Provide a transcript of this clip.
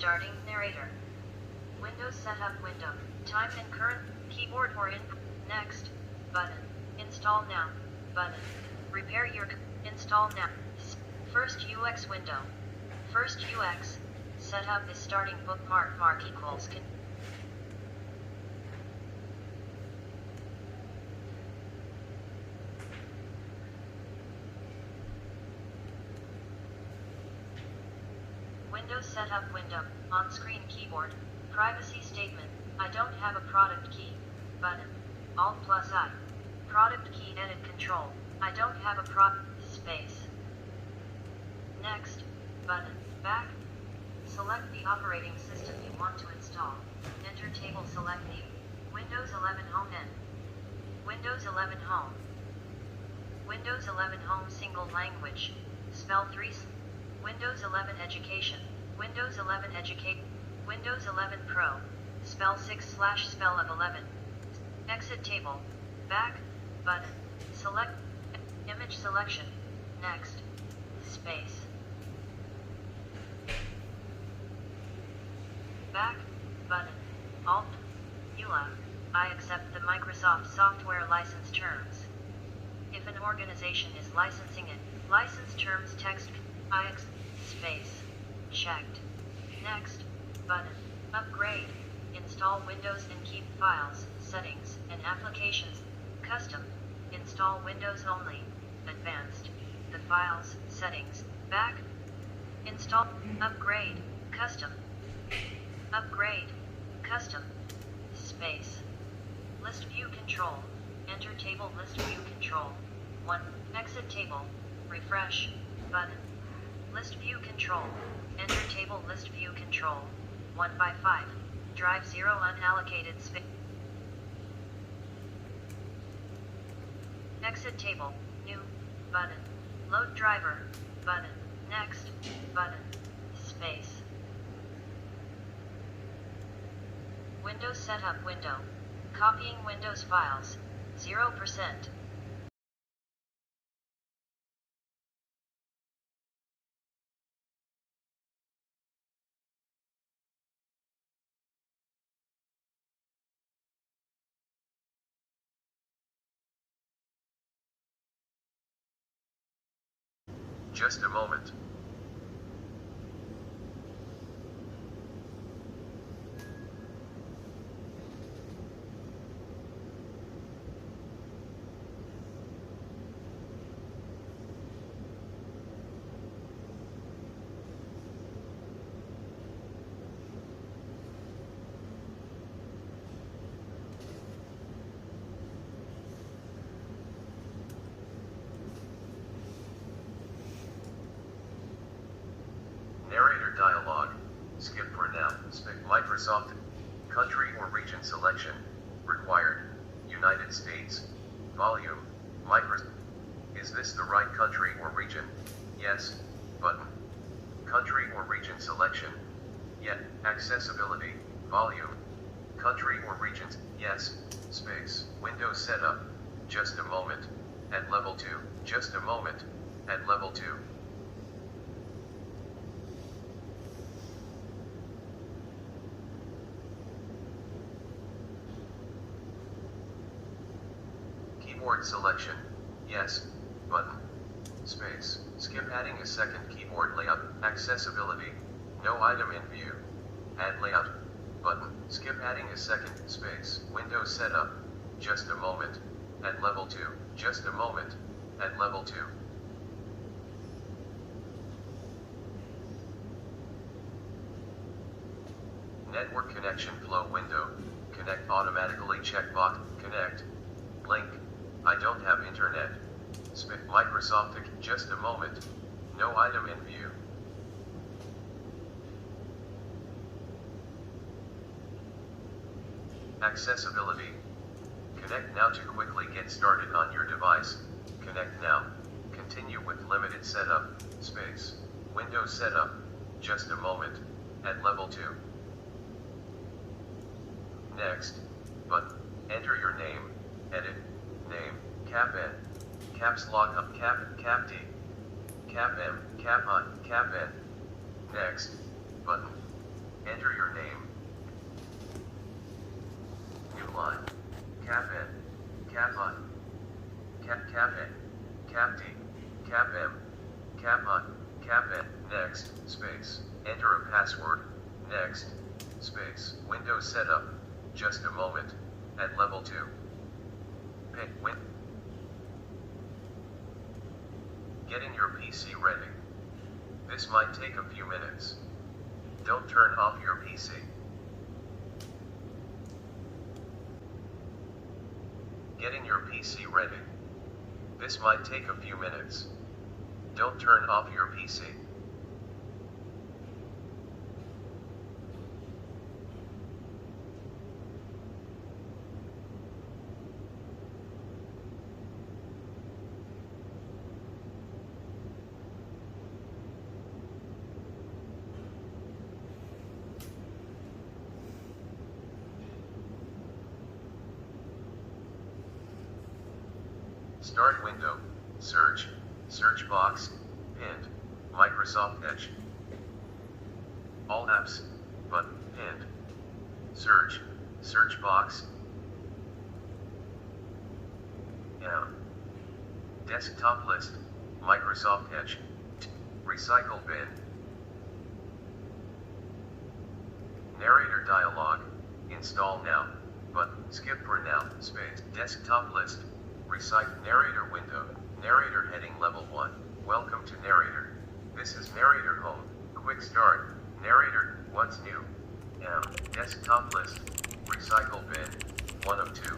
Starting narrator. Windows setup window. Time and current. Keyboard or input. Next. Button. Install now. Button. Repair your. Install now. First UX window. First UX. Setup is starting bookmark mark equals. Windows setup window. On-screen keyboard. Privacy statement. I don't have a product key. Button. Alt+I. Product key edit control. I don't have a space. Next. Button. Back. Select the operating system you want to install. Enter table select view. Windows 11 Home N. Windows 11 Home. Windows 11 Home single language. Spell 3. Windows 11 Education. Windows 11 Educate. Windows 11 Pro. Spell 6/spell of 11. Exit table. Back. Button. Select. Image selection. Next. Space. Back. Button. Alt. EULA. I accept the Microsoft software license terms. If an organization is licensing it, license terms text. Space. Checked. Next. Button. Upgrade. Install Windows and keep files, settings, and applications. Custom. Install Windows only. Advanced. The files, settings, back. Install. Upgrade. Custom. Upgrade. Custom. Space. List view control. Enter table list view control. 1. Exit table. Refresh. Button. List view control. Enter table list view control. 1 by 5. Drive 0 unallocated space. Exit table. New. Button. Load driver. Button. Next. Button. Space. Windows setup window. Copying Windows files. 0%. Just a moment. Narrator dialog. Skip for now. Microsoft. Country or region selection. Required. United States. Volume. Is this the right country or region? Yes. Button. Country or region selection. Yet. Accessibility. Volume. Country or regions. Yes. Space. Windows setup. Just a moment. At level 2. Just a moment. At level 2. Keyboard selection. Yes. Button. Space. Skip adding a second keyboard layout. Accessibility. No item in view. Add layout. Button. Skip adding a second. Space. Windows setup. Just a moment. At level 2. Just a moment. At level 2. Network connection flow window. Connect automatically checkbox. Connect. Link. I don't have internet. Microsoft. Just a moment. No item in view. Accessibility. Connect now to quickly get started on your device. Connect now. Continue with limited setup. Space. Windows setup. Just a moment. At level 2. Next. But. Enter your name. Edit. Name. Cap N. Caps lock up. Cap D. Cap M. Cap I. Cap N. Next. Button. Enter your name. New line. Cap N. Cap I. Cap N. Cap D. Cap M. Cap I. Cap N. Next, space. Enter a password. Next, space. Windows setup. Just a moment. At level 2. Getting your PC ready. This might take a few minutes. Don't turn off your PC. Getting your PC ready. This might take a few minutes. Don't turn off your PC. Start window, search box, pinned, Microsoft Edge. All apps, button, pinned. Search box. Down. Desktop list, Microsoft Edge. Recycle bin. Narrator dialog, install now, button, skip for now, space, desktop list. Recycle narrator window, narrator heading level 1, welcome to narrator. This is narrator home, quick start, narrator, what's new? Desktop list, recycle bin, 1 of 2.